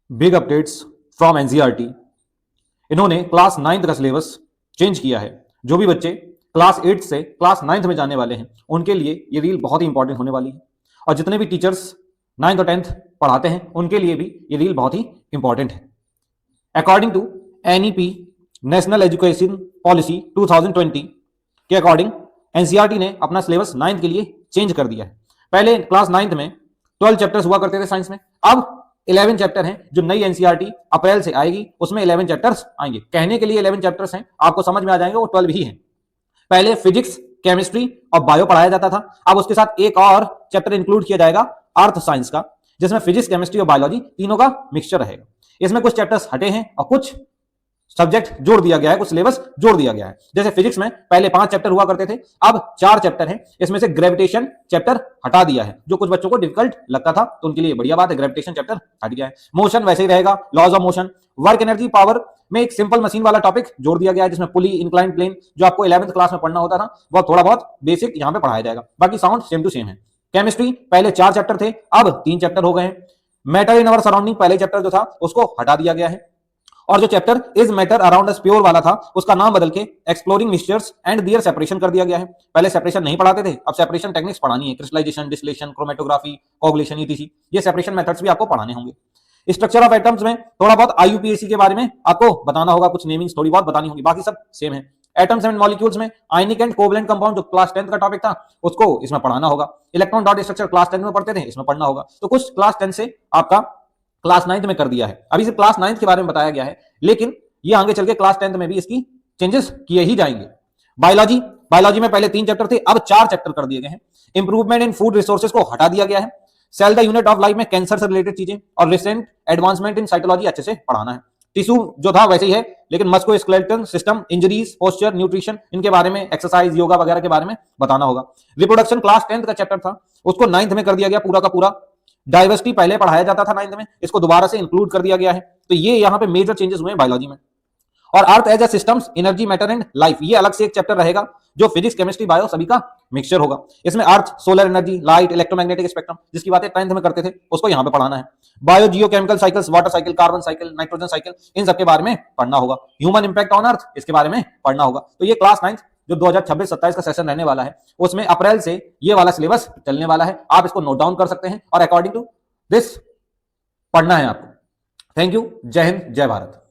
Big updates from NCERT. इन्होंने class 9th का syllabus change किया है। जो भी बच्चे क्लास 8 से क्लास 9th में जाने वाले हैं उनके लिए ये रील बहुत ही इंपॉर्टेंट होने वाली है, और जितने भी टीचर्स 9th और 10th पढ़ाते हैं उनके लिए भी ये रील बहुत ही इंपॉर्टेंट है। According to NEP national education policy 2020 के अकॉर्डिंग एनसीईआरटी ने अपना सिलेबस 9th के लिए चेंज कर दिया है। पहले क्लास 9th में 12 चैप्टर्स हुआ करते थे साइंस में, अब 11 चैप्टर हैं। जो नई एनसीईआरटी अप्रैल से आएगी उसमें 11 चैप्टर्स आएंगे। कहने के लिए 11 चैप्टर्स हैं, आपको समझ में आ जाएंगे वो 12 ही हैं। पहले फिजिक्स, केमिस्ट्री और बायो पढ़ाया जाता था, अब उसके साथ एक और चैप्टर इंक्लूड किया जाएगा अर्थ साइंस का, जिसमें फिजिक्स, केमिस्ट्री और बायोलॉजी तीनों का मिक्सचर रहेगा। इसमें कुछ चैप्टर्स हटे हैं और कुछ सब्जेक्ट जोड़ दिया गया है, कुछ सिलेबस जोड़ दिया गया है। जैसे फिजिक्स में पहले 5 चैप्टर हुआ करते थे, अब 4 चैप्टर हैं। इसमें से ग्रेविटेशन चैप्टर हटा दिया है, जो कुछ बच्चों को डिफिकल्ट लगता था तो उनके लिए बढ़िया बात है, ग्रेविटेशन चैप्टर हट गया है। मोशन वैसे ही रहेगा, laws of motion. Work energy power में एक सिंपल मशीन वाला टॉपिक जोड़ दिया गया है, जिसमें पुली, इंक्लाइन प्लेन जो आपको 11th क्लास में पढ़ना होता था वो थोड़ा बहुत बेसिक यहाँ पे पढ़ाया जाएगा, बाकी साउंड सेम टू सेम है। केमिस्ट्री पहले 4 चैप्टर थे, अब 3 चैप्टर हो गए हैं। मैटर इन अवर सराउंडिंग पहले चैप्टर जो था उसको हटा दिया गया है, और जो chapter is matter around us pure वाला था उसका नाम बदल के exploring mixtures and their separation कर दिया गया है। पहले सेपरेशन नहीं पढ़ाते थे, अब सेपरेशन टेक्निक्स पढ़ानी है, crystallisation, distillation, chromatography, coagulation, etc. ये सेपरेशन मेथड्स भी आपको पढ़ाने होंगे। स्ट्रक्चर ऑफ एटम्स में थोड़ा बहुत आईयूपीएसी के बारे में आपको बताना होगा, कुछ नेमिंग्स थोड़ी बहुत बतानी होगी, बाकी सब सेम है। एटम्स एंड मॉलिक्यूल्स में आयनिक एंड कोवलेंट कंपाउंड जो क्लास 10th का टॉपिक था उसको इसमें पढ़ाना होगा। इलेक्ट्रॉन डॉट स्ट्रक्चर क्लास 10 में पढ़ते थे, इसमें पढ़ना होगा। तो कुछ क्लास 10 से आपका क्लास 9th में कर दिया है। अभी सिर्फ क्लास 9th के बारे में बताया गया है, लेकिन ये आगे चल के क्लास 10th में भी इसकी चेंजेस किए ही जाएंगे। बायोलॉजी, बायोलॉजी में पहले 3 चैप्टर थे, अब 4 चैप्टर कर दिए गए हैं। इंप्रूवमेंट इन फूड रिसोर्सेज को हटा दिया गया है। Cell the unit of life में कैंसर से रिलेटेड चीजें और रिसेंट एडवांसमेंट इन साइकोलॉजी अच्छे से पढ़ाना है। टिश्यू जो था वैसे ही है, लेकिन musculoskeletal system, injuries, posture, nutrition, इनके बारे में, एक्सरसाइज, योगा वगैरह के बारे में बताना होगा। रिप्रोडक्शन क्लास 10th का चैप्टर था, उसको 9th में कर दिया गया पूरा का पूरा। डाइवर्सिटी पहले पढ़ाया जाता था 9th में, इसको दोबारा से इंक्लूड कर दिया गया है। तो ये यहाँ पे मेजर चेंजेस हुए हैं बायोलॉजी में। और earth as a systems, energy, matter and life, ये अलग से एक चैप्टर रहेगा जो फिजिक्स, केमिस्ट्री, बायो सभी का मिक्सचर होगा। इसमें earth, solar energy, light, electromagnetic spectrum जिसकी बातें 10th में करते थे उसको यहाँ पे पढ़ाना है। Biogeochemical cycles, water cycle, carbon cycle, nitrogen cycle, इन सबके बारे में पढ़ना होगा। ह्यूमन इंपैक्ट ऑन अर्थ, इसके बारे में पढ़ना होगा। तो ये क्लास 9th जो 2026-27 का सेशन रहने वाला है उसमें अप्रैल से ये वाला सिलेबस चलने वाला है। आप इसको नोट डाउन कर सकते हैं और अकॉर्डिंग टू दिस पढ़ना है आपको। Thank you. जय हिंद, जय भारत।